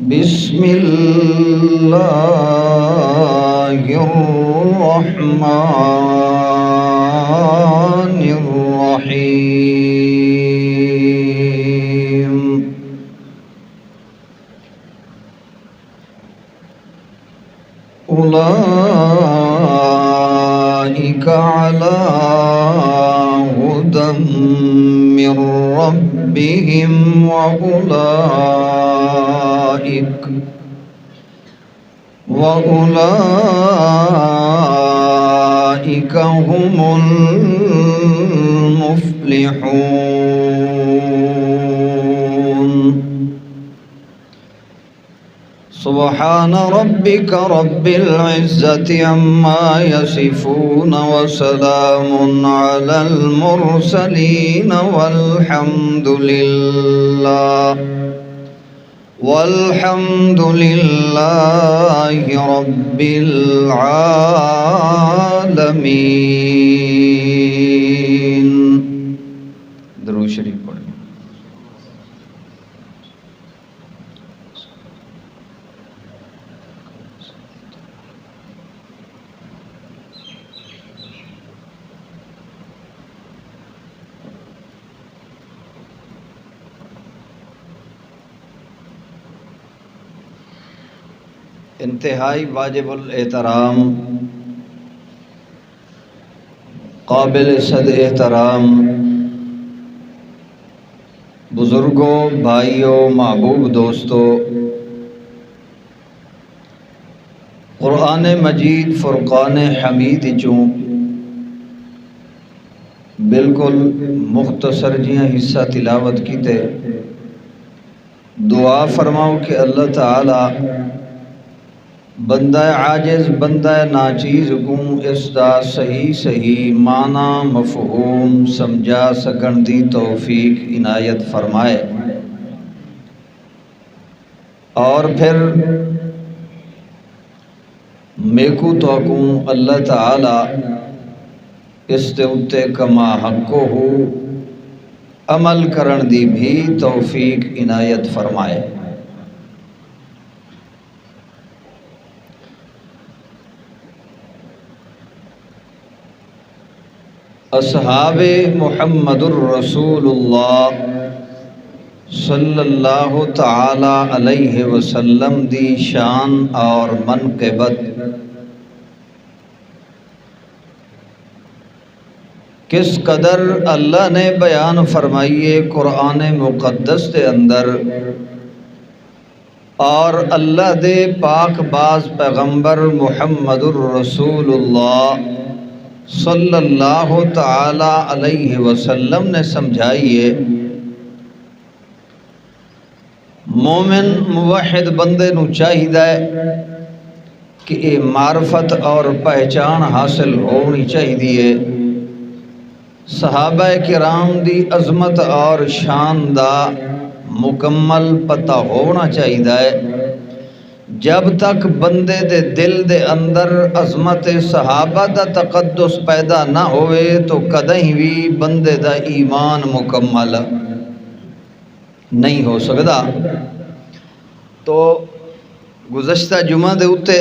بسم اللہ الرحمن الرحیم اولئک علی ہدی من ربہم وَأُولَئِكَ هُمُ الْمُفْلِحُونَ سبحان ربك رب العزة عما يصفون وسلام على المرسلين والحمد لله رب العالمين. درود شریف پڑھیں. انتہائی واجب الاحترام قابل صد احترام بزرگوں، بھائیوں، محبوب دوستوں، قرآن مجید فرقان حمید چوں بالکل مختصر جیاں حصہ تلاوت کیتے دعا فرماؤ کہ اللہ تعالی بندہ عاجز، بندہ ناچیز کو اس دا صحیح معنی مفہوم سمجھا سکن دی توفیق عنایت فرمائے، اور پھر میکو تو کو اللہ تعالی اس دے اتے کما حقو ہو عمل کرن دی بھی توفیق عنایت فرمائے۔ اصحاب محمد الرسول اللہ صلی اللہ تعالی علیہ وسلم دی شان اور منقبت کس قدر اللہ نے بیان فرمائیے قرآن مقدس دے اندر، اور اللہ دے پاک باز پیغمبر محمد الرسول اللہ صلی اللہ تعالی علیہ وسلم نے سمجھائیے۔ مومن موحد بندے نو چاہیے کہ یہ معرفت اور پہچان حاصل ہونی چاہیے، صحابہ کرام دی عظمت اور شان دا مکمل پتہ ہونا چاہیے۔ جب تک بندے دے دل دے اندر عظمت صحابہ دا تقدس پیدا نہ ہوئے تو کدیں بھی بندے دا ایمان مکمل نہیں ہو سکتا۔ تو گزشتہ جمعہ دے اتے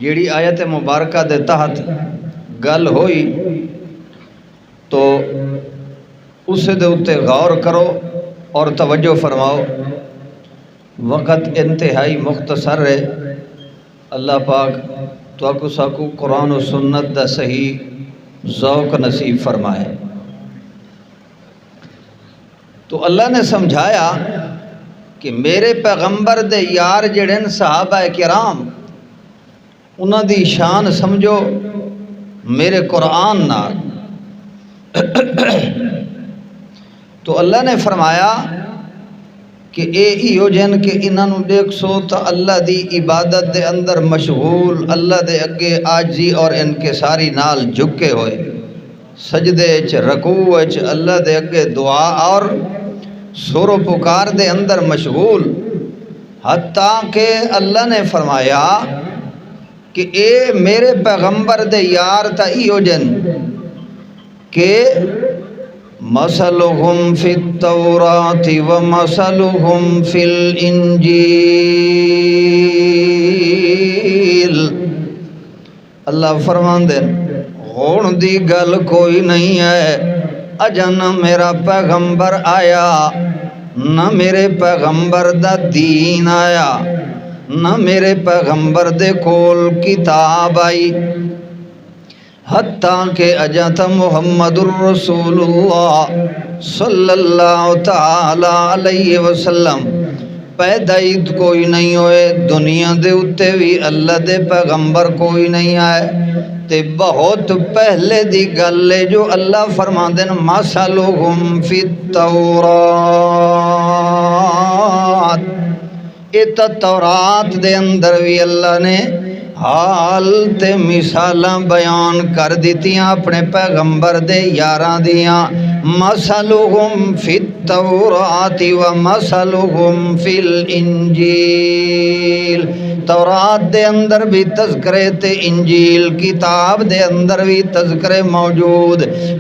جیڑی آیت مبارکہ دے تحت گل ہوئی تو اسے دے اتے غور کرو اور توجہ فرماؤ۔ وقت انتہائی مختصر ہے، اللہ پاک تو اکو ساکو قرآن و سنت دا صحیح ذوق نصیب فرمائے۔ تو اللہ نے سمجھایا کہ میرے پیغمبر دے یار جڑن صحابہ کرام انہاں دی شان سمجھو میرے قرآن نال۔ تو اللہ نے فرمایا کہ اے ایو جن کہ انہوں دیکھ سو تا اللہ دی عبادت دے اندر مشغول، اللہ دے اگے آجزی اور انکساری نال جھکے ہوئے، سجدے چ رکوع چ اللہ دے اگے دعا اور سر و پکار دے اندر مشغول، حتیٰ کہ اللہ نے فرمایا کہ اے میرے پیغمبر دے یار تا ایو جن کہ مثلهم فی التوراۃ ومثلهم فی الانجیل۔ اللہ فرماندے ہون دی گل کوئی نہیں ہے، اجا نہ میرا پیغمبر آیا، نہ میرے پیغمبر دا دین آیا، نہ میرے پیغمبر دے کول کتاب آئی، حتیٰ کہ اجا تا محمد الرسول اللہ صلی اللہ تعالی علیہ وسلم پیدا ہی کوئی نہیں ہوئے، دنیا دے اتے بھی اللہ دے پیغمبر کوئی نہیں آئے، تے بہت پہلے دی گل ہے جو اللہ فرماندے ہیں مثلهم فی التورات، ایتا تورات دے اندر بھی اللہ نے حال تے مثالاں بیان کر دیتیاں اپنے پیغمبر دے یاراں دیاں۔ مثلهم فی التورات ومثلهم فی الانجیل، تورات دے اندر بھی تذکرے تے انجیل کتاب دے اندر بھی تذکرے موجود،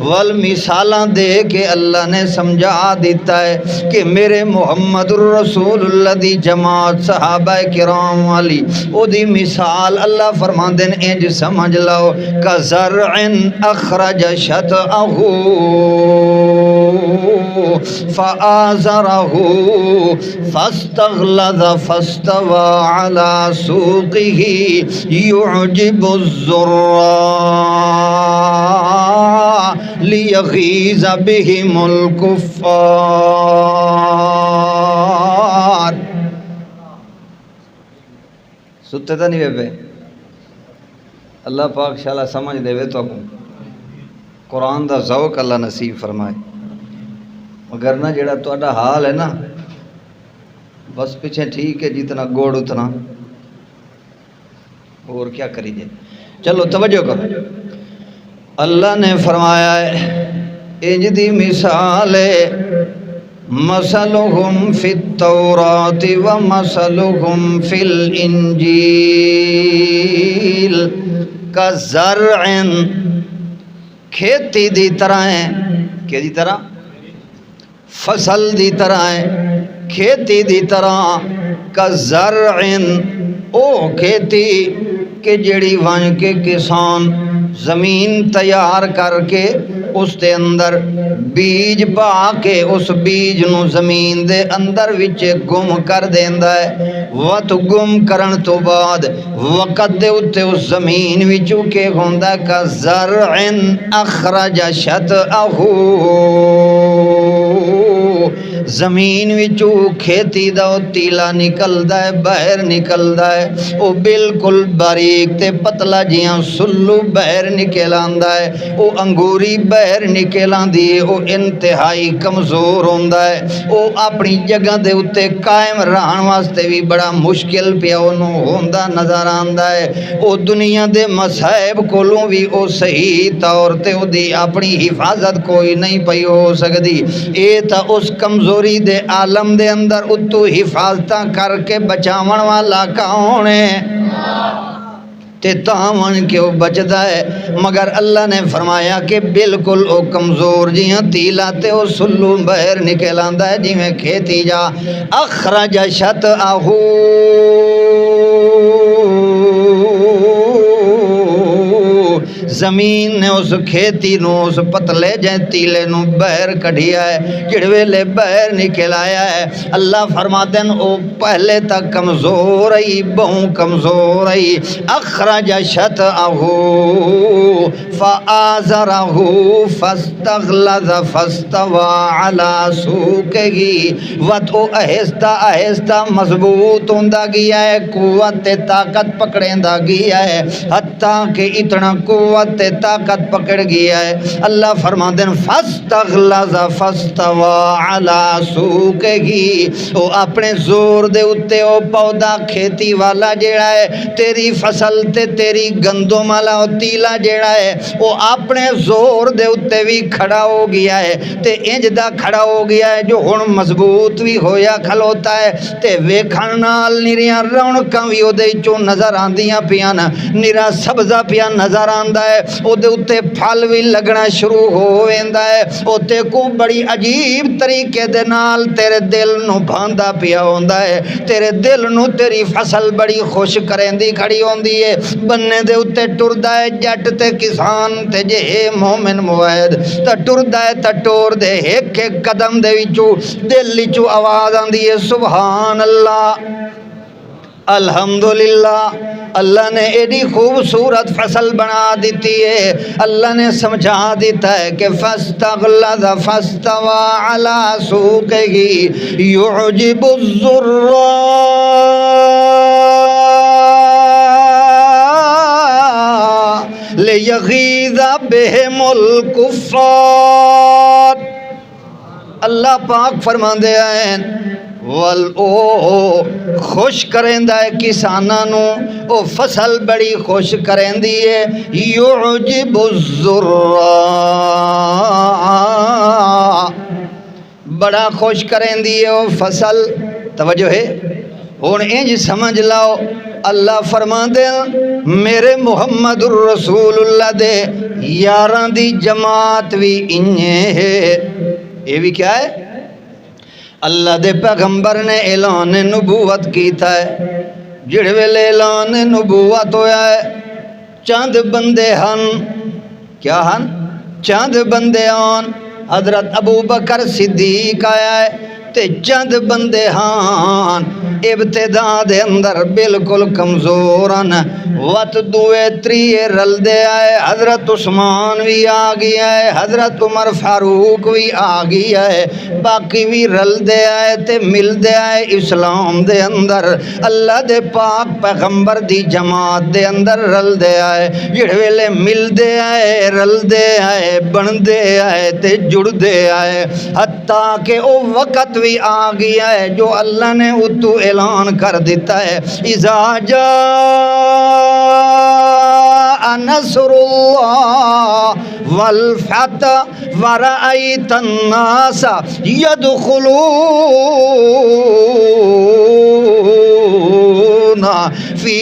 والمثالاں دے کے اللہ نے سمجھا دیتا ہے کہ میرے محمد الرسول اللہ دی جماعت صحابہ کرام والی او دی مثال اللہ فرماندے ہیں انج سمجھ لو کزرع اخرج شطأہ فآزرہ فاستغلظ فاستوى على سوقه يعجب الزراع ليغيظ بهم الكفار۔ ستے تو نہیں بے اللہ پاک شاءاللہ سمجھ دے وے تو قرآن دا ذوق اللہ نصیب فرمائے، مگر نہ جڑا تہاڈا حال ہے نا بس پیچھے ٹھیک ہے جتنا گوڑ اتنا، اور کیا کری جائے۔ چلو توجہ کرو، اللہ نے فرمایا ہے انج دی مثال ہے مثلهم فی التوراۃ ومثلهم فی الانجیل کزرع، کھیتی دی طرح ہے، کہ دی طرح فصل دی طرح ہے، کھیتی دی طرح، کزرع او کھیتی کہ جڑی وان کے کسان زمین تیار کر کے اس دے اندر بیج پا کے اس بیج نو زمین دے اندر وچ گم کر دیندا ہے، وقت گم کرن تو بعد وقت دے اتے اس زمین وچوں کے ہوندا کا زرع اخرج شطأہ، زمین وچوں کھیتی دا تیلا نکلدا ہے، باہر نکلدا ہے، او بالکل باریک تے پتلا جیاں سلو باہر نکل آندا ہے، او انگوری باہر نکل آندی ہے، او انتہائی کمزور ہوندا ہے، او اپنی جگہ دے اتے قائم رہن واسطے بھی بڑا مشکل پیا اونوں ہوندا نظر آندا ہے، او دنیا دے مصائب کولوں بھی او صحیح طور تے او دی اپنی حفاظت کوئی نہیں پئی ہو سکدی، اے تا اس کمزوری دے عالم دے اندر اتو حفاظتاں کر کے بچاون والا کون ہے؟ تے تاون کے وہ بچدا ہے، مگر اللہ نے فرمایا کہ بالکل او کمزور جیاں تیلا تے او سلو باہر نکل آندا ہے جویں کھیتی جا اخرج شطأہ، زمین نے اس کھیتی نو اس پتلے جائیں تیلے نو باہر کڑھیا ہے، جڑویلے باہر نکل آیا ہے، اللہ فرماتے ہیں او پہلے تک کمزور ہی بہوں کمزور ہی، اخرج شطأہ فآزرہ فاستغلظ فاستوى على سوقہ، وت او آہستہ آہستہ مضبوط ہوندا گیا ہے، قوت طاقت پکڑیندا گیا ہے، حتیٰ کہ اتنا قوت طاقت پکڑ گیا ہے، اللہ فرماتے ہیں فاستغلظ فاستوى على سوقہ، او اپنے زور دے اتے او پودا کھیتی والا جیڑا ہے، تیری فصل تے تیری گندم والا او تیلا جیڑا ہے، او اپنے زور دے اتے بھی کھڑا ہو گیا ہے، تے انج دا کھڑا ہو گیا ہے جو ہن مضبوط بھی ہویا کھلوتا ہے، تے ویکھن نال نریاں رونقاں بھی او دے چوں نظر آندیاں پیاں، نرا سبزہ پیا نظر آندا جاندا ہے او دے اُتے پھل بھی لگنا شروع ہو ویندا ہے او تے کو بڑی عجیب طریقے دے نال تیرے دل نو بھاندا پیا ہوندا ہے تیرے دل نو تیری فصل بڑی خوش کریندی کھڑی ہوندی ہے بننے دے اُتے ٹردا ہے جٹ تے کسان تے جے مومن موحد تے ٹردا ہے تے ٹور دے ایک ایک قدم دے وچوں دل وچوں آواز آندی ہے سبحان اللہ الحمدللہ اللہ نے ایڈی خوبصورت فصل بنا دیتی ہے اللہ نے سمجھا دیتا ہے کہ فاستغلظ فاستوى على سوقه يعجب الزراع ليغيظ بهم الكفار اللہ پاک فرماندے ہیں او خوش کریندا ہے کساناں نو او فصل بڑی خوش کریندی ہے یعجب الزراع بڑا خوش کریندی ہے او فصل توجہ ہے ہن انج سمجھ لاؤ اللہ فرماندے میرے محمد الرسول اللہ دے یاراں دی جماعت بھی انجے ہے یہ بھی کیا ہے اللہ دے پیغمبر نے اعلان نبوت کیتا ہے جڑے ویلے اعلان نبوت ہویا ہے چند بندے ہن کیا ہن چند بندے ہن حضرت ابو بکر صدیق آیا ہے تے چند بندے ہاں ابتدا دے اندر بالکل کمزورن وت دوے تریے رل دے آئے حضرت عثمان بھی آ گیا ہے حضرت عمر فاروق بھی آ گیا ہے باقی بھی رل دے آئے تے مل دے آئے اسلام دے اندر اللہ دے پاک پیغمبر دی جماعت دے اندر رل دے آئے جڑے ویلے مل دے آئے رل دے آئے بن دے آئے تے جڑ دے آئے حتیٰ کہ او وقت بھی آ گیا ہے جو اللہ نے اتو اعلان کر دیتا ہے اذا جاء نصر اللہ والفتح ورأیت الناس يدخلون فی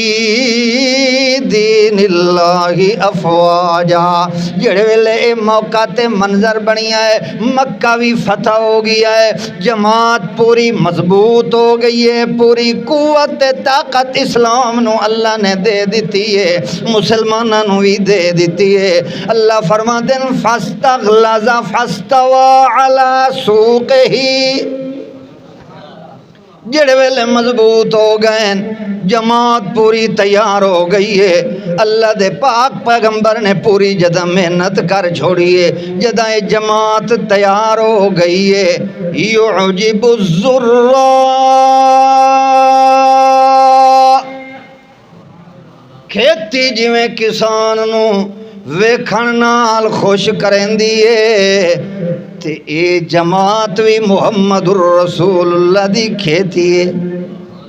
دین اللہ افواجا جڑے ویلے اے موقع تے منظر بنیا ہے مکہ بھی فتح ہو گیا ہے جماعت پوری مضبوط ہو گئی ہے پوری قوت طاقت اسلام نو اللہ نے دے دیتی ہے مسلمانوں نو بھی دے دیتی ہے اللہ فرما دین فاستغلظ فاستوى على سوقه جڑے ویلے مضبوط ہو گئے جماعت پوری تیار ہو گئی ہے اللہ دے پاک پیغمبر نے پوری جدہ محنت کر چھوڑی ہے جدہ جماعت تیار ہو گئی ہے یعجب الزراع کھیتی جویں کسان نو ویکھن نال خوش کریندی ہے تے اے جماعت بھی محمد الرسول اللہ دی کھیتی ہے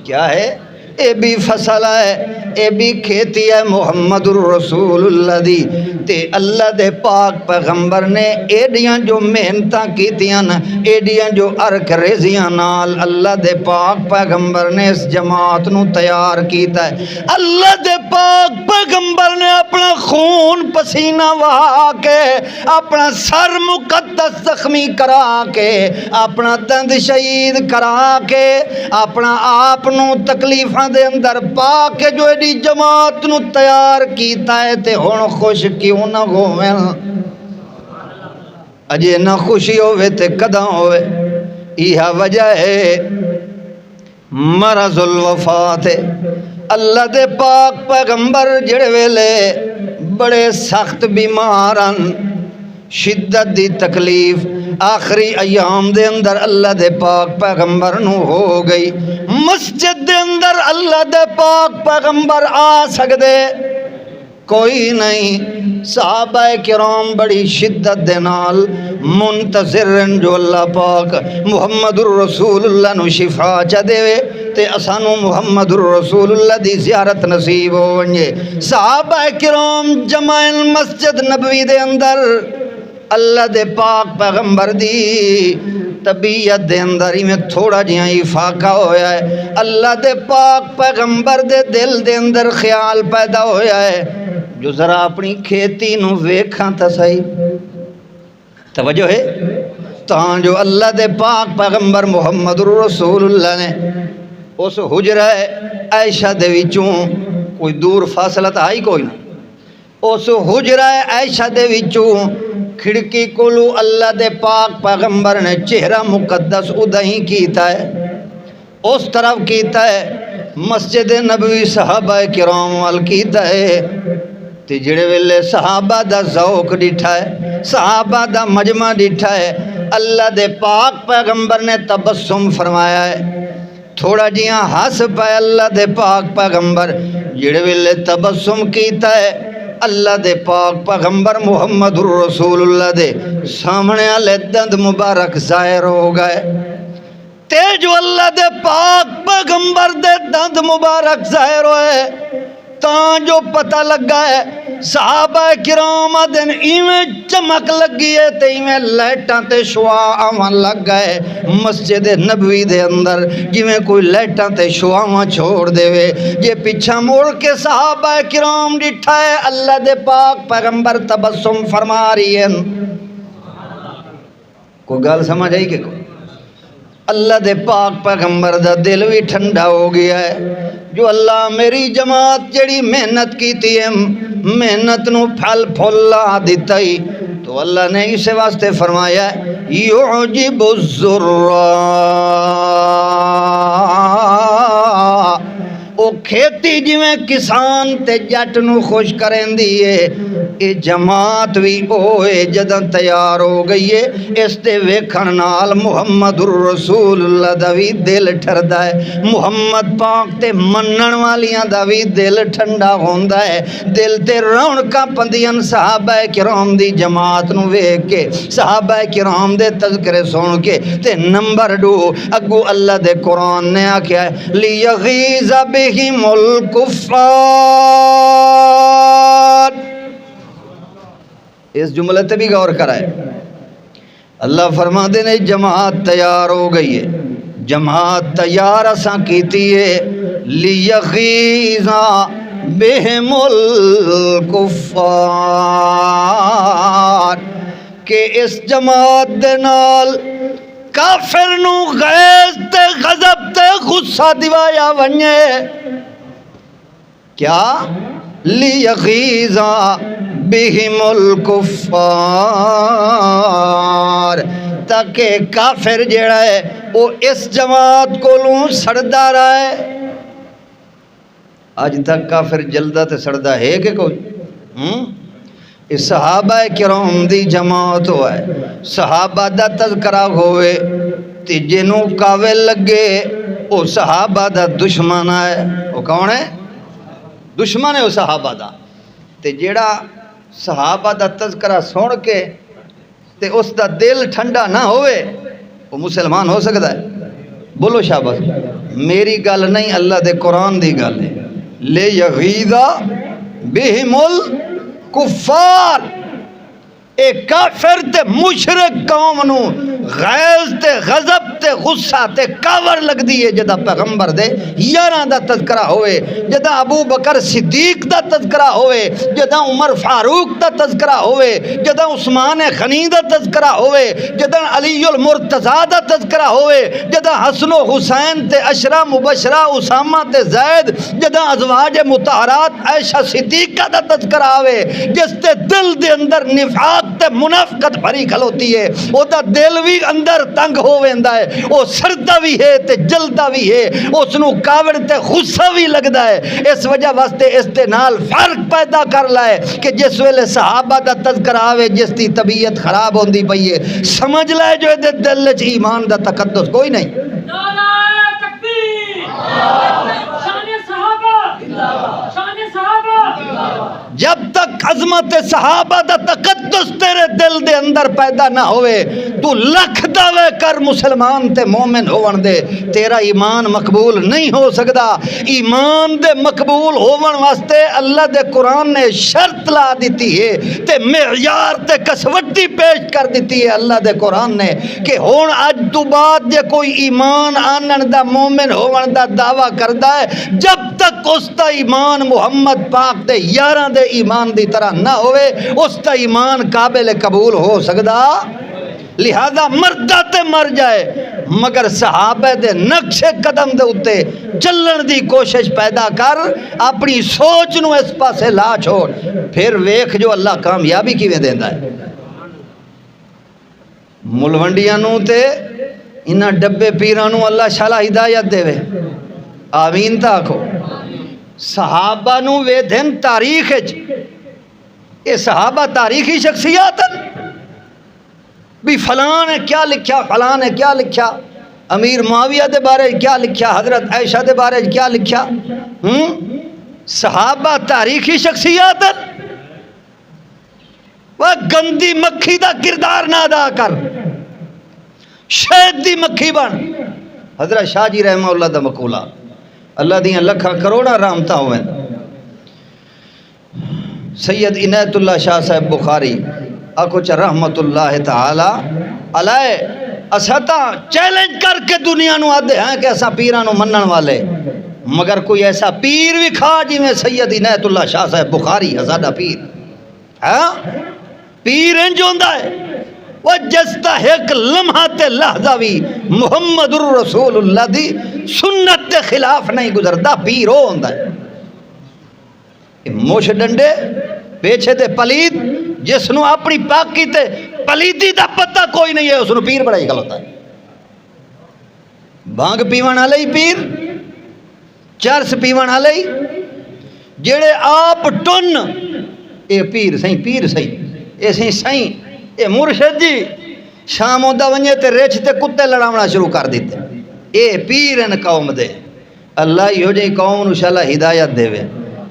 کیا ہے اے بھی فصل ہے اے بھی کھیتی ہے محمد الرسول اللہ دی تے اللہ دے پاک پیغمبر نے ایڈیاں جو محنتاں کیتیاں ایڈیاں جو عرق ریزیاں نال اللہ دے پاک پیغمبر نے اس جماعت نو تیار کیتا ہے اللہ دے پاک پیغمبر نے اپنا خون پسینہ وہا کے اپنا سر مقدس زخمی کرا کے اپنا دند شہید کرا کے اپنا آپ نو تکلیفاں دے اندر پا کے جو ایڈی جماعت نو تیار کیتا ہے تے ہن خوش کیوں نہ ہوویں اجے نہ خوشی ہووے تے کداں ہووے یہ وجہ ہے مرض الوفات اللہ دے پاک پیغمبر جڑے ویلے بڑے سخت بیمارن شدت دی تکلیف آخری ایام دے اندر اللہ دے پاک پیغمبر نو ہو گئی مسجد دے اندر اللہ دے پاک پیغمبر آ سکدے کوئی نہیں صحابہ کرام بڑی شدت دے نال منتظرن جو اللہ پاک محمد الرسول اللہ نو شفا چا دے تے اسانو محمد الرسول اللہ دی زیارت نصیب ہو ونجے صحابہ کرام جمعین مسجد نبوی دے اندر اللہ دے پاک پیغمبر دی طبیعت دے اندر ہی میں تھوڑا جہاں ہی فاقہ ہویا ہے اللہ دے پاک پیغمبر دے دل دے اندر خیال پیدا ہویا ہے جو ذرا اپنی کھیتی نو ویکھاں تا صحیح، توجہ ہے، تاں جو اللہ دے پاک پیغمبر محمد رسول اللہ نے اس حجرہ عائشہ دے وچوں کوئی دور فاصلہ تا ہی کوئی نہ، اس حجرہ عائشہ دے وچوں کھڑکی کولو اللہ دے پاک پیغمبر نے چہرہ مقدس ادھیں کیتا ہے، اس طرف کیتا ہے مسجد نبوی صحابہ کرام وال کیتا ہے، تے جڑے ویلے صحابہ دا ذوق ڈٹھا ہے، صحابہ دا مجمع ڈٹھا ہے، اللہ دے پاک پیغمبر نے تبسم فرمایا ہے، تھوڑا جیاں ہس پائے اللہ دے پاک پیغمبر، جڑے ویلے تبسم کیتا ہے اللہ دے پاک پیغمبر محمد رسول اللہ دے سامنے والے دند مبارک ظاہر ہو گئے، تے جو اللہ دے پاک پیغمبر دے دند مبارک ظاہر ہوئے تاں جو پتہ لگا ہے صحابہ کرام دن ایویں چمک لگی ہے تے ایویں لائٹاں تے شعاع آواں لگ گئے مسجد نبوی دے اندر، جویں کوئی لائٹاں تے شعاواں چھوڑ دے وے، جے پیچھا موڑ کے صحابہ کرام ڈٹھا ہے اللہ دے پاک پیغمبر تبسم فرما رہی ہیں، کوئی گل سمجھ آئی کہ کوئی؟ اللہ دے پاک پیغمبر دا دل بھی ٹھنڈا ہو گیا ہے، جو اللہ میری جماعت جڑی محنت کیتی ہے محنت نو پھل پھلا دیتا ہی، تو اللہ نے اسے واسطے فرمایا ہے یعجب الزراء، او کھیتی جویں کسان تے جٹ نو خوش کریں دیئے، اے جماعت بھی اوئے جداں تیار ہو گئی ہے، اس تے ویکھن نال محمد الرسول اللہ دا بھی دل ٹھردا ہے، محمد پاک تے منن والیاں دا بھی دل ٹھنڈا ہوندا ہے، دل تے رونقاں پندیاں صحابہ کرام دی جماعت نو ویکھ کے، صحابہ کرام دے تذکرے سن کے، تے نمبر 2 اگو اللہ دے قرآن نے آکھیا ہے لیغیظ بہم الکفار، اس جملے تے بھی غور کرائے، اللہ فرما دے نے جماعت تیار ہو گئی ہے، جماعت تیار اساں کیتی ہے لیغیظ بہم الکفار، کہ اس جماعت دے نال کافر نو غیظ تے غضب تے غصہ دیوایا ونجے، کیا لیغیظ بہم الکفار، تاکہ کافر جڑا ہے وہ اس جماعت کو لوں سڑدا رہا ہے، آج تک کافر جلدہ تے سڑدا ہے کہ کوئی؟ اس صحابہ کرام دی جماعت ہوا ہے، صحابہ دا تذکرہ ہوئے تے جنوں کاوے لگے وہ صحابہ دا دشمن ہے، وہ کون ہے؟ دشمن ہے وہ صحابہ دا، تے جیڑا صحابہ دا تذکرہ سن کے تے اس دا دل ٹھنڈا نہ ہوئے وہ مسلمان ہو سکتا ہے؟ بولو شاباش، میری گل نہیں اللہ دے قرآن دی گل ہے، لیغیظ بہم الکفار، اے کافر تے مشرک قوم نو غیظ تے غضب تے غصہ تے کاور لگ دیئے جدا پیغمبر دے یاراں دا تذکرہ ہوئے، جدا ابو بکر صدیق دا تذکرہ ہوئے، جدا عمر فاروق دا تذکرہ ہوئے، جدا عثمان غنی دا تذکرہ ہوئے، جدا علی المرتضیٰ دا تذکرہ ہوئے، جدا حسن و حسین تے عشرہ مبشرہ اسامہ تے زید، جدا ازواج مطہرات عائشہ صدیقہ دا تذکرہ ہوئے، جس تے دل دے اندر نفاق تے منافقت بھری کھلوتی ہے، او دا دل بھی اندر تنگ ہو ویندا ہے، او سردا بھی ہے تے جلدا بھی ہے، اس نو کاوڑ تے غصہ بھی لگدا ہے، اس وجہ واسطے اس دے نال فرق پیدا کر لائے کہ جس ویلے صحابہ دا تذکرہ آوے جس دی طبیعت خراب ہوندی پئی ہے سمجھ لائے جو دے دل وچ ایمان دا تقدس کوئی نہیں، نعرہ تکبیر، شان صحابہ، شان صحابہ، جب تک عظمت صحابہ دا تقدس تیرے دل دے اندر پیدا نہ ہوئے تو لکھ دعوے کر مسلمان تے مومن ہون دے، تیرا ایمان مقبول نہیں ہو سکدا۔ ایمان دے مقبول ہون واسطے اللہ دے قرآن نے شرط لا دیتی ہے تے معیار تے کسوٹی پیش کر دیتی ہے اللہ دے قرآن نے کہ ہون اج تو بعد جے کوئی ایمان آنن دا مومن ہون دا دعویٰ کردا ہے، جب تک اس دا ایمان محمد پاک دے یاراں دے ایمان دی طرح نہ ہوئے اس دا ایمان قابل قبول ہو سکدا۔ لہذا مردہ تے مر جائے مگر صحابہ دے نقش قدم دے اتے چلن دی کوشش پیدا کر، اپنی سوچ نو اس پاسے لا چھوڑ، پھر ویکھ جو اللہ کامیابی کیویں دیندا ہے۔ ملوڈیاں نو تے انہاں ڈبے پیراں نو اللہ شالا ہدایت دے وے، آمین تا آکھو۔ صحابہ نو وے دن تاریخ وچ، اے صحابہ تاریخی شخصیات ہیں، بھی فلاں نے کیا لکھیا، فلاں نے کیا لکھیا، امیر معاویہ دے بارے کیا لکھیا، حضرت عائشہ دے بارے کیا لکھیا۔ صحابہ تاریخی شخصیات ہیں، وہ گندی مکھی دا کردار نہ ادا کر، شہد دی مکھی بن۔ حضرت شاہ جی رحمہ اللہ دا مقولہ، اللہ دیاں لکھاں کروڑاں رحمتاں ہوئیں۔ سید عنایت اللہ شاہ صاحب بخاری آکھو چا رحمت اللہ تعالی علیہ، اساں چیلنج کر کے دنیا نو آدھے ہیں کہ اساں پیراں نو منن والے، مگر کوئی ایسا پیر بھی کھا جی میں سید عنایت اللہ شاہ صاحب بخاری ہزادہ پیر، ہاں پیر انج ہوندا ہے وہ جس دا ایک لمحہ تے لحظہ بھی محمد الرسول اللہ دی سنت دے خلاف نہیں گزردا، پیر ہو ہوندا ہے۔ موش ڈنڈے پیچھے تے پلید جس نو اپنی پاکی تے پلیدی دا پتہ کوئی نہیں ہے اس نو پیر بڑا ہی غلط ہے۔ بانگ پیوان آلئی پیر، چرس پیوان آلئی جیڑے آپ ٹن، اے پیر سہیں، پیر سہیں، اے سہیں سہیں، اے مرشد جی شام ہوندہ ونجے تے ریچھ تے کتے لڑاونا شروع کر دیتے، اے پیر ان قوم دے۔ اللہ یو جی قوم نو شاءاللہ ہدایت دے وے،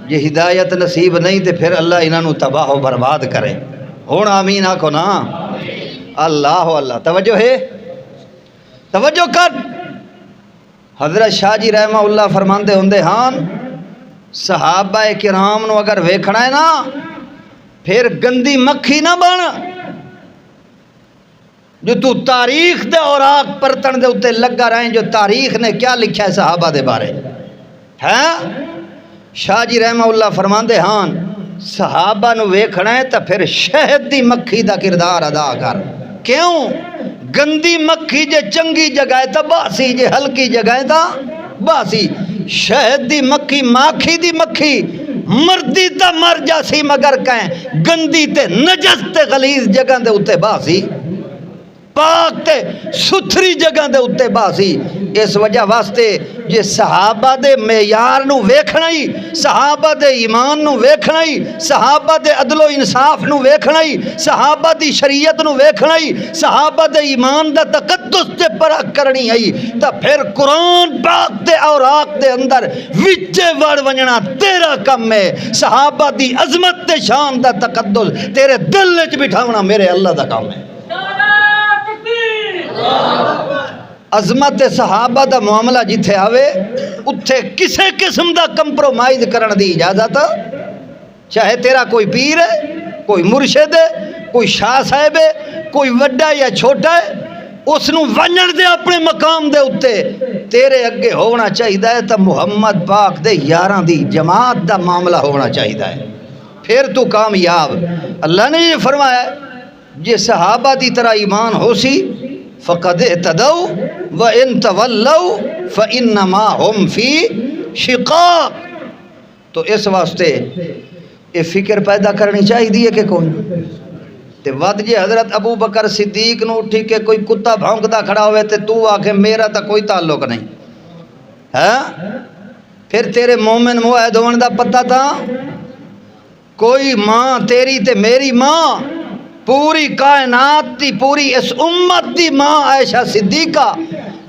یہ ہدایت نصیب نہیں تے پھر اللہ انہاں نو تباہ و برباد کرے۔ ہون آمین آکھو نا، اللہ اللہ۔ توجہ ہے، توجہ کر۔ حضرت شاہ جی رحمہ اللہ فرماندے ہوندے ہاں صحابہ کرام نو اگر ویکھنا ہے نا پھر گندی مکھی نہ بن، جو تو تاریخ دے اوراق پرتن دے اتے لگا رہیں جو تاریخ نے کیا لکھا ہے صحابہ دے بارے ہیں۔ شاہ جی رحمہ اللہ فرماندے ہاں صحابہ نو ویکھنا ہے تا پھر شہد دی مکھی دا کردار ادا کر۔ کیوں؟ گندی مکھی جے چنگی جگہ تا باسی، جے ہلکی جگہ تا باسی۔ شہد دی مکھی ماکھی دی مکھی مردی تا مر جاسی مگر کہیں گندی تے نجس تے غلیظ جگہ دے اتے باسی، پاک تے ستھری جگہ دے اتے باسی۔ اس وجہ واسطے جے صحابہ دے معیار نو ویکھنا ہی، صحابہ دے ایمان نو ویکھنا ہی، صحابہ دے عدل و انصاف نو ویکھنا ہی، صحابہ دی شریعت نو ویکھنا ہی، صحابہ دے ایمان دا تقدس تے پرکھ کرنی ہے، تا پھر قرآن پاک دے اوراق دے اندر وچے وڑ ونجنا تیرا کم ہے۔ صحابہ دی عظمت تے شان دا تقدس تیرے دل وچ بٹھاونا میرے اللہ دا کام ہے۔ عظمت صحابہ دا معاملہ جتھے آوے اتھے کسے قسم دا کمپرومائز کرن دی اجازت، چاہے تیرا کوئی پیر ہے، کوئی مرشد ہے، کوئی شاہ صاحب ہے، کوئی وڈا یا چھوٹا ہے، اس نو ونجن دے اپنے مقام دے اتے تیرے اگے ہونا چاہیدہ ہے تا محمد پاک دے یاراں دی جماعت دا معاملہ ہونا چاہیدہ ہے، پھر تو کامیاب۔ اللہ نے یہ فرمایا ہے جے صحابہ دی طرح ایمان ہو سی فقد اہتدوا وَإِن تَوَلَّوْا فَإِنَّمَا هُمْ فِي شِقَاقٍ۔ تو اس واسطے یہ فکر پیدا کرنی چاہیے دیئے کہ کوئی تے ود جے حضرت ابو بکر صدیق نو اٹھی کہ کوئی کتا بھونکدا کھڑا ہوئے تے تو آکھے میرا تا کوئی تعلق نہیں، ہاں پھر تیرے مومن معاہد ہون دا پتہ تھا؟ کوئی ماں تیری تے میری ماں، پوری کائنات دی، پوری اس امت دی ماں عائشہ صدیقہ،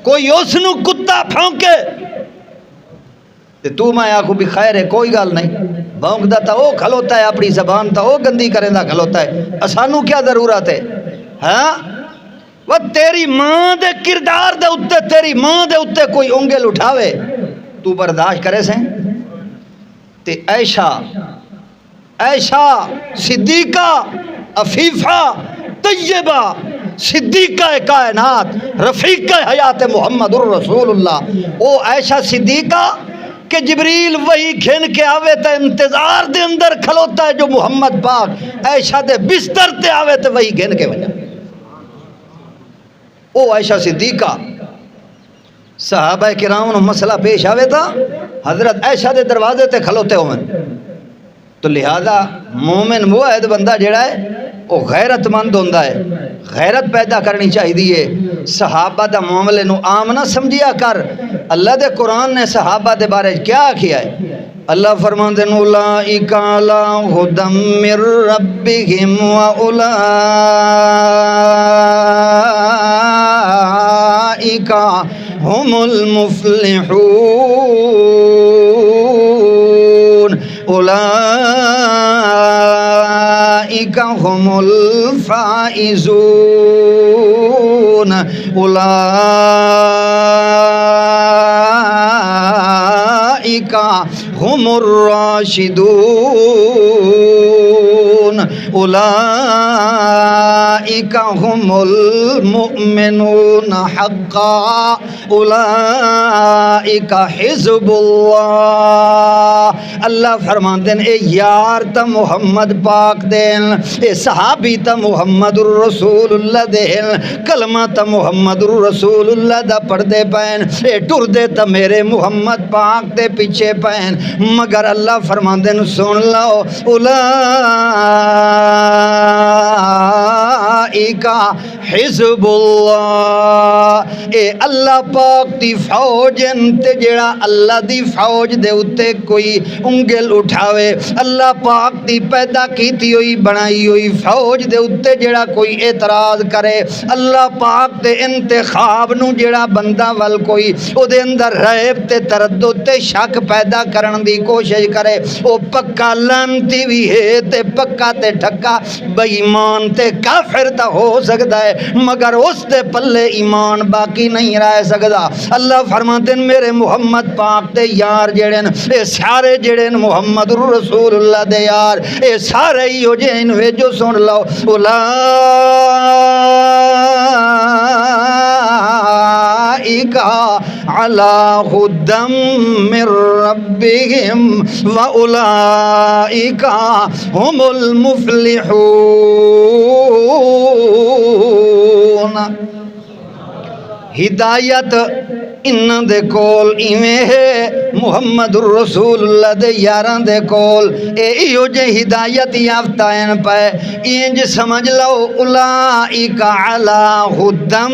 کوئی اس نو کتا پھونکے تے تو میں آکھو بھی خیر ہے کوئی گال نہیں، بھونکدا تا او کھلوتا ہے، اپنی زبان تا او گندی کریں دا کھلوتا ہے، اسانو کیا ضرورت ہے؟ ہاں وہ تیری ماں دے کردار دے اتے، تیری ماں دے اتے کوئی انگل اٹھاوے تو برداشت کرے سیں؟ تے عائشہ صدیقہ عفیفہ طیبہ صدیقہ کائنات رفیقہ حیات محمد الرسول اللہ، او عائشہ صدیقہ کہ جبریل وہی گھن کے آوے تے انتظار دے اندر کھلوتا ہے جو محمد پاک عائشہ دے بستر تے آوے تے وہی گھن کے وجہ او عائشہ صدیقہ صحابہ کرام نے مسئلہ پیش آوے تھا حضرت عائشہ دے دروازے تے کھلوتے ہوئے، تو لہذا مومن وہ ہے بندہ جڑا ہے وہ غیرت مند ہوندہ ہے، غیرت پیدا کرنی چاہیے۔ صحابہ دا معاملے نو عام نہ سمجھیا کر۔ اللہ دے قرآن نے صحابہ دے بارے کیا کیا ہے؟ اللہ فرماندے ہیں اولئک علی ھدی من ربہم واولئک هم المفلحون، اولئک هم الفائزون، اولئک هم الراشدون، اولئک هم المؤمنون حقا، اولئک حزب اللہ۔ اللہ فرماندے ہیں اے یار تا محمد پاک دین، اے صحابی تا محمد الرسول اللہ دین، کلمہ تا محمد الرسول اللہ دا پردے پین، اے ٹر دے تا میرے محمد پاک دے پیچھے پین، مگر اللہ فرماندے ہیں سن لو اولئک حزب اللہ، اے اللہ پاک دی فوج انتے جڑا اللہ دی فوج دے اتے کوئی انگل اٹھاوے، اللہ پاک دی پیدا کیتی ہوئی بنائی ہوئی فوج دے اتے جڑا کوئی اعتراض کرے، اللہ پاک دے انتخاب نو جڑا بندہ وال کوئی او دے اندر ریب تے تردد تے شک پیدا کرن دی کوشش کرے، او پکا لانتی بھی ہے تے پکا تے ٹھکا بے ایمان تے کافر تا ہو سکتا ہے، مگر اس دے پلے ایمان باقی نہیں رہ سکتا۔ اللہ فرماتے ہیں میرے محمد پاک دے یار جڑے اے سارے جڑے محمد الرسول اللہ دے یار اے سارے ہی ہو جین وے جو سن لو اولئک علی ھدی من ربہم واولئک هم المفلحون۔ ہدایت انہاں دے کول ایویں ہے محمد الرسول اللہ دے یاراں دے کول اے ایو جے ہدایت یافتہ ہیں پے انج سمجھ لو اولئک علی ھدی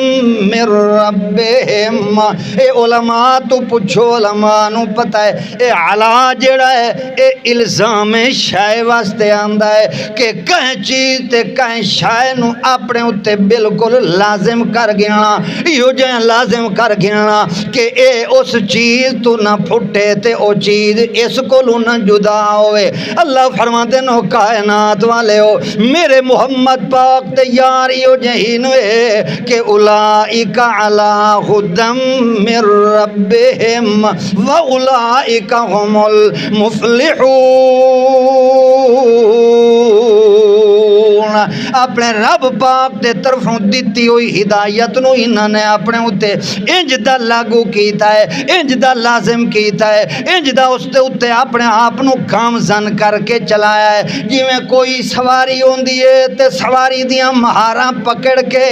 من ربہم۔ اے علماء تو پوچھو علماء نو پتہ ہے اے علا جڑا ہے اے الزام شے واسطے آندا ہے کہ کہیں چیز تے کہیں شے نو اپنے اتے بالکل لازم کر گنا، ایو جے لازم کر گنا کہ اے اس چیز تو نہ پھٹے تے او چیز اس کو نہ جدا ہوئے۔ اللہ فرماتے ہیں کائنات والے ہو میرے محمد پاک تے یاریو جہین ہوئے کہ اولئک علی ھدی من ربہم واولئک هم المفلحون۔ اپنے رب پاک دے طرفوں دیتی ہوئی ہدایت نو انہاں نے اپنے اتے انج دا لاگو کیتا ہے، انج دا لازم کیتا ہے، انج دا اس دے اتے اپنے آپ نو گامزن کر کے چلایا ہے۔ جویں کوئی سواری ہوندی ہے تے سواری دیاں مہاراں پکڑ کے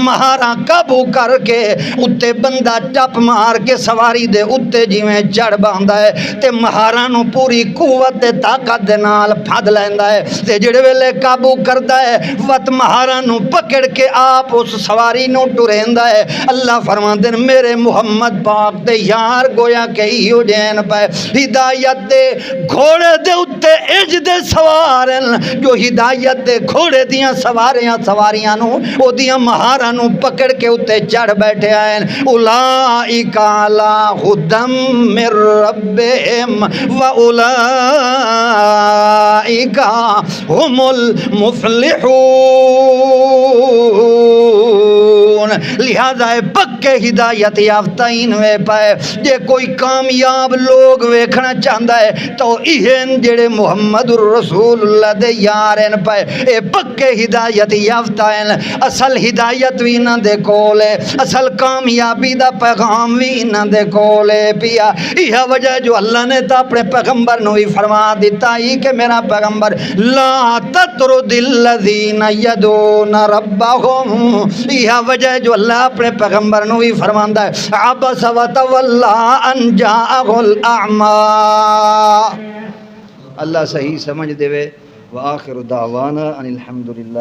مہاراں قابو کر کے اتے بندہ ٹپ مار کے سواری دے اتے جویں چڑھ باندا ہے تے مہاراں نو پوری قوت تے طاقت دے نال پھد لیندا ہے تے جڑے ویلے قابو کردا ہے وت مہاراں نو پکڑ کے آپ اس سواری نو ٹریندا ہے۔ اللہ فرماندے ہیں میرے محمد پاک دے یار گویا کہ ایو جین پے ہدایت دے گھوڑے دے اتے اج دے سوارن جو ہدایت دے گھوڑے دیاں سواریاں نو او دیاں مہاراں نو پکڑ کے اتے چڑھ بیٹھے آئے اولئک علی ھدی من ربہم واولئک هم المفلحون۔ المفلحون، لہذا پکے ہدایت یافتہ انوے پائے جے کوئی کامیاب لوگ ویکھنا چاہتا ہے تو ایہن جڑے محمد الرسول اللہ دے یار ہیں پائے، اے پکے ہدایت یافتہ ہیں، اصل ہدایت بھی انہاں دے کول ہے، اصل کامیابی دا پیغام بھی انہاں دے کول ہے پیا۔ یہ وجہ جو اللہ نے تا اپنے پیغمبر نو ہی فرما دیتا ہی کہ میرا پیغمبر لا تطرد الذین یدعون ربہم، یہ وجہ جو اللہ اپنے پیغمبر نو ہی فرماندا ہے عبس وتولی ان جاءہ الاعمی۔ اللہ صحیح سمجھ دے وے۔ وآخر دعوانا ان الحمدللہ۔